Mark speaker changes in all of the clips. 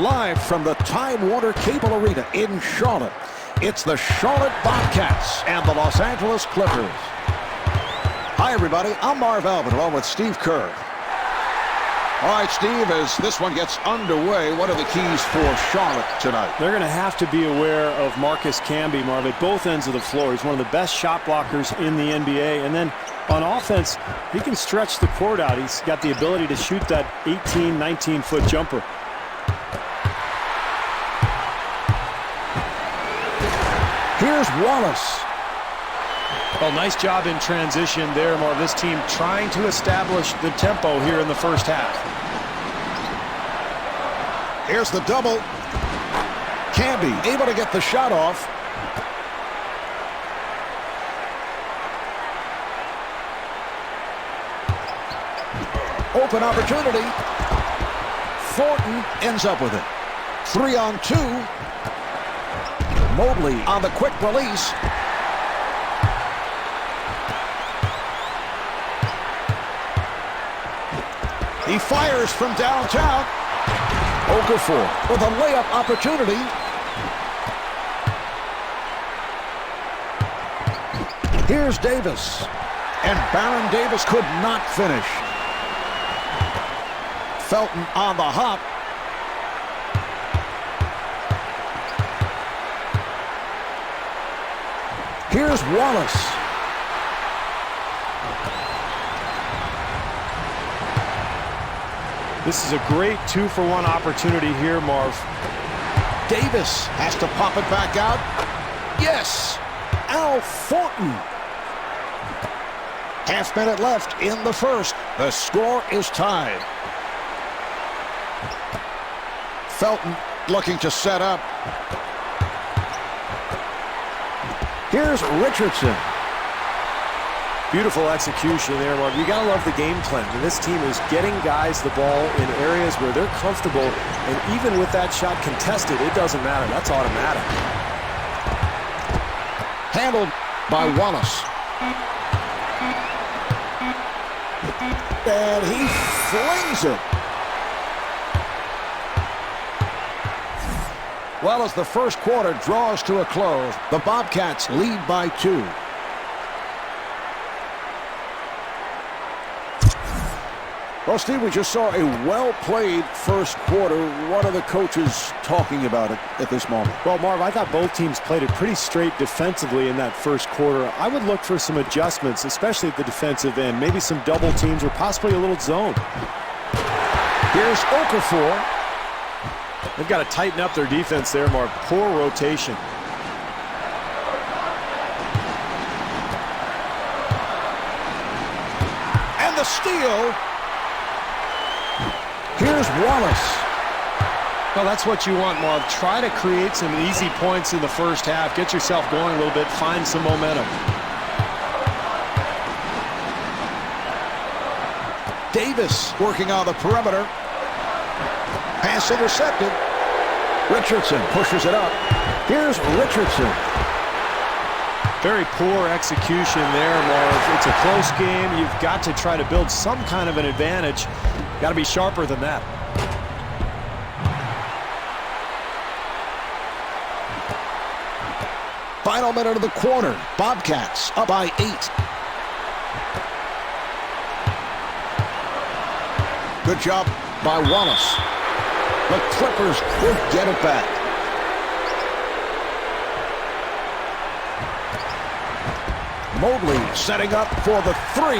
Speaker 1: Live from the Time Warner Cable Arena in Charlotte, it's the Charlotte Bobcats and the Los Angeles Clippers. Hi, everybody. I'm Marv Albin, along with Steve Kerr. All right, Steve, as this one gets underway, what are the keys for Charlotte tonight?
Speaker 2: They're going to have to be aware of Marcus Camby, Marv, at both ends of the floor. He's one of the best shot blockers in the NBA. And then on offense, he can stretch the court out. He's got the ability to shoot that 18, 19-foot jumper.
Speaker 1: Here's Wallace.
Speaker 2: Well, nice job in transition there, Marv. This team trying to establish the tempo here in the first half.
Speaker 1: Here's the double. Camby able to get the shot off. Open opportunity. Thornton ends up with it. 3-on-2. Mobley on the quick release. He fires from downtown. Okafor with a layup opportunity. Here's Davis. And Baron Davis could not finish. Felton on the hop. Here's Wallace.
Speaker 2: This is a great 2-for-1 opportunity here, Marv.
Speaker 1: Davis has to pop it back out. Yes! Al Thornton. Half minute left in the first. The score is tied. Felton looking to set up. Here's Richardson.
Speaker 2: Beautiful execution there, Marv. You got to love the game plan. And this team is getting guys the ball in areas where they're comfortable. And even with that shot contested, it doesn't matter. That's automatic.
Speaker 1: Handled by Wallace. And he flings it. Well, as the first quarter draws to a close, the Bobcats lead by 2. Well, Steve, we just saw a well-played first quarter. What are the coaches talking about it at this moment?
Speaker 2: Well, Marv, I thought both teams played it pretty straight defensively in that first quarter. I would look for some adjustments, especially at the defensive end. Maybe some double teams or possibly a little zone.
Speaker 1: Here's Okafor.
Speaker 2: They've got to tighten up their defense there, Marv. Poor rotation.
Speaker 1: And the steal. Here's Wallace.
Speaker 2: Well, that's what you want, Marv. Try to create some easy points in the first half. Get yourself going a little bit. Find some momentum.
Speaker 1: Davis working on the perimeter. Pass intercepted. Richardson pushes it up. Here's Richardson.
Speaker 2: Very poor execution there, Marv. It's a close game. You've got to try to build some kind of an advantage. Got to be sharper than that.
Speaker 1: Final minute of the quarter. Bobcats up by 8. Good job by Wallace. The Clippers will get it back. Mobley setting up for the 3.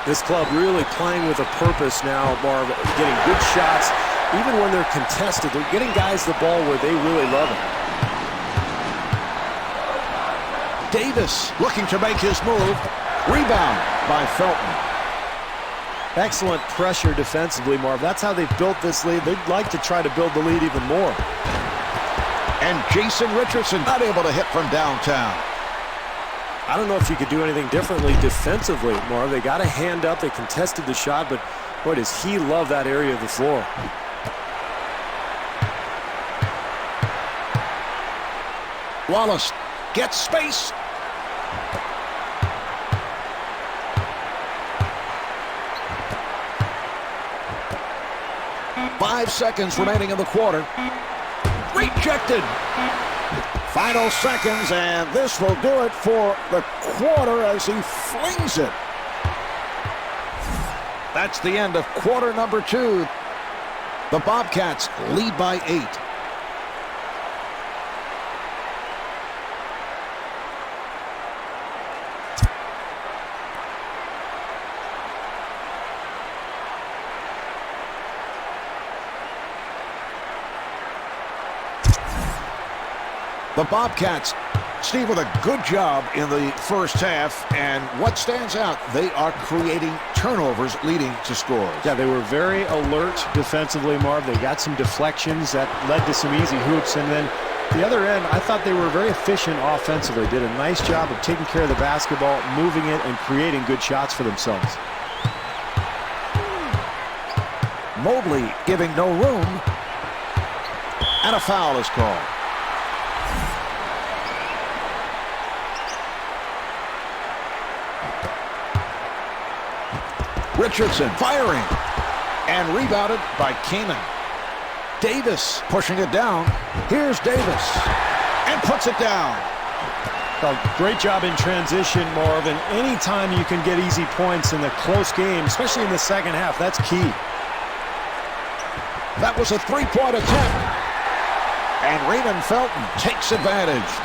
Speaker 2: This club really playing with a purpose now, Marv. Getting good shots. Even when they're contested, they're getting guys the ball where they really love it.
Speaker 1: Davis looking to make his move. Rebound by Felton.
Speaker 2: Excellent pressure defensively, Marv. That's how they've built this lead. They'd like to try to build the lead even more.
Speaker 1: And Jason Richardson not able to hit from downtown.
Speaker 2: I don't know if you could do anything differently defensively, Marv. They got a hand up. They contested the shot, but boy, does he love that area of the floor.
Speaker 1: Wallace gets space. 5 seconds remaining in the quarter. Rejected. Final seconds, and this will do it for the quarter as he flings it. That's the end of quarter number 2. The Bobcats lead by 8. The Bobcats, Steve, with a good job in the first half, and what stands out, they are creating turnovers leading to scores.
Speaker 2: Yeah, they were very alert defensively, Marv. They got some deflections that led to some easy hoops, and then the other end, I thought they were very efficient offensively. Did a nice job of taking care of the basketball, moving it, and creating good shots for themselves.
Speaker 1: Mobley giving no room, and a foul is called. Richardson firing, and rebounded by Kamen. Davis pushing it down. Here's Davis, and puts it down.
Speaker 2: Well, great job in transition, Marvin. Anytime you can get easy points in the close game, especially in the second half, that's key.
Speaker 1: That was a three-point attempt, and Raymond Felton takes advantage.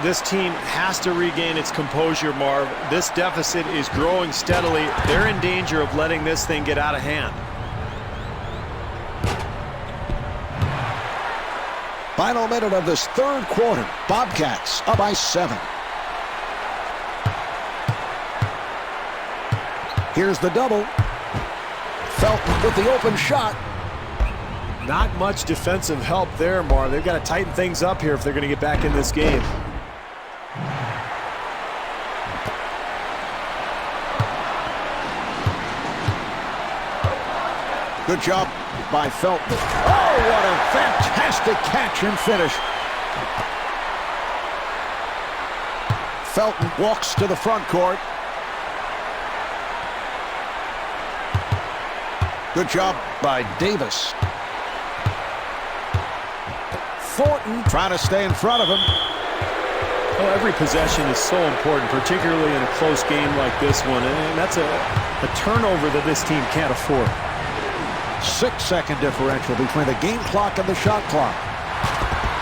Speaker 2: This team has to regain its composure, Marv. This deficit is growing steadily. They're in danger of letting this thing get out of hand.
Speaker 1: Final minute of this third quarter. Bobcats up by 7. Here's the double. Felton with the open shot.
Speaker 2: Not much defensive help there, Marv. They've got to tighten things up here if they're going to get back in this game.
Speaker 1: Good job by Felton. Oh, what a fantastic catch and finish. Felton walks to the front court. Good job by Davis. Thornton trying to stay in front of him.
Speaker 2: Well, every possession is so important, particularly in a close game like this one. And that's a turnover that this team can't afford.
Speaker 1: 6-second differential between the game clock and the shot clock.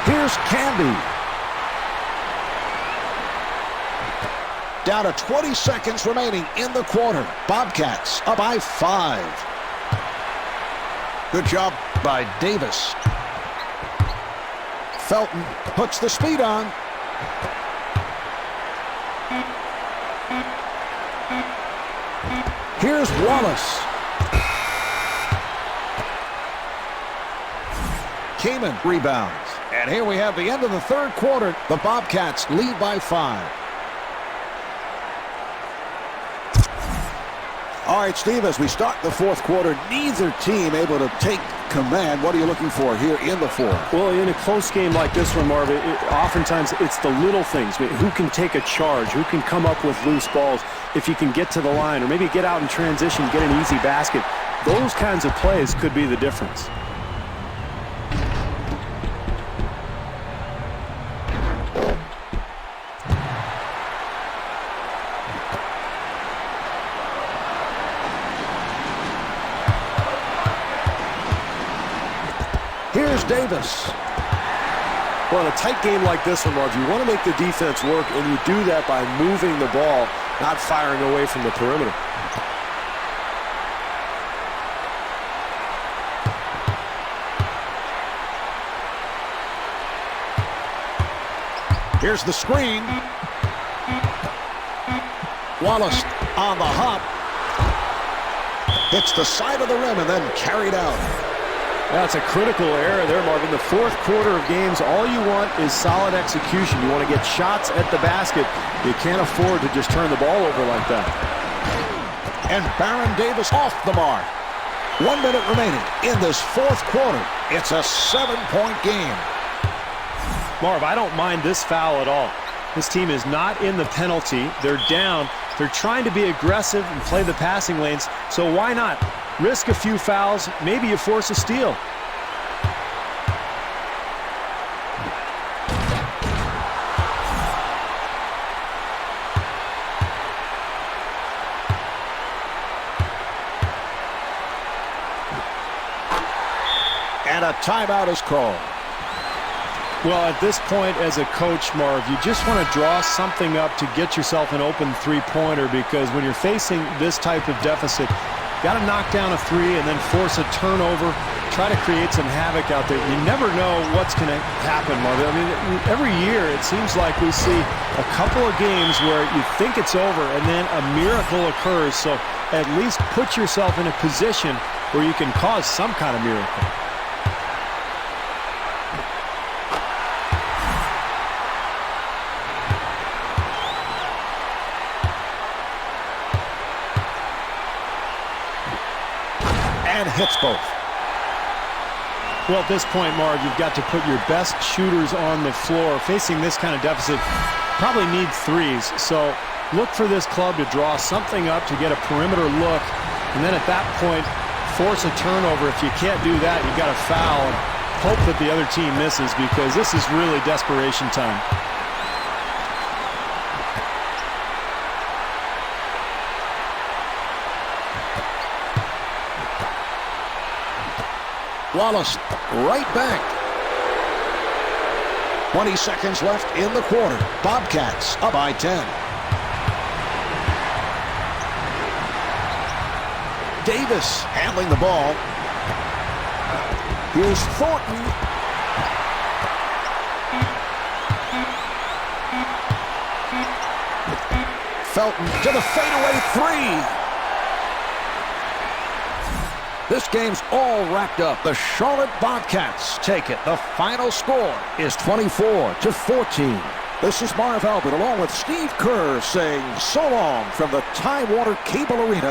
Speaker 1: Here's Canby. Down to 20 seconds remaining in the quarter. Bobcats up by 5. Good job by Davis. Felton puts the speed on. Here's Wallace. Kamen rebounds. And here we have the end of the third quarter. The Bobcats lead by 5. All right, Steve, as we start the fourth quarter, neither team able to take command. What are you looking for here in the fourth?
Speaker 2: Well, in a close game like this one, Marvin, oftentimes it's the little things. I mean, who can take a charge? Who can come up with loose balls? If you can get to the line or maybe get out in transition, get an easy basket. Those kinds of plays could be the difference.
Speaker 1: Here's Davis.
Speaker 2: Well, in a tight game like this one, Marv, you want to make the defense work, and you do that by moving the ball, not firing away from the perimeter.
Speaker 1: Here's the screen. Wallace on the hop. Hits the side of the rim and then carried out.
Speaker 2: That's a critical error there, Marvin. The fourth quarter of games, all you want is solid execution. You want to get shots at the basket. You can't afford to just turn the ball over like that.
Speaker 1: And Baron Davis off the mark. 1 minute remaining in this fourth quarter. It's a 7-point game.
Speaker 2: Marv, I don't mind this foul at all. This team is not in the penalty. They're down. They're trying to be aggressive and play the passing lanes, so why not? risk a few fouls, maybe you force a steal.
Speaker 1: And a timeout is called.
Speaker 2: Well, at this point as a coach, Marv, you just want to draw something up to get yourself an open three-pointer, because when you're facing this type of deficit, you got to knock down a three and then force a turnover, try to create some havoc out there. You never know what's going to happen, Marv. I mean, every year it seems like we see a couple of games where you think it's over and then a miracle occurs. So at least put yourself in a position where you can cause some kind of miracle.
Speaker 1: And hits both.
Speaker 2: Well, at this point, Marv, you've got to put your best shooters on the floor. Facing this kind of deficit, probably need threes. So look for this club to draw something up to get a perimeter look. And then at that point, force a turnover. If you can't do that, you've got to foul and hope that the other team misses, because this is really desperation time.
Speaker 1: Wallace right back. 20 seconds left in the quarter. Bobcats up by 10. Davis handling the ball. Here's Thornton. Felton to the fadeaway three. This game's all wrapped up. The Charlotte Bobcats take it. The final score is 24-14. This is Marv Albert along with Steve Kerr saying so long from the Tidewater Cable Arena.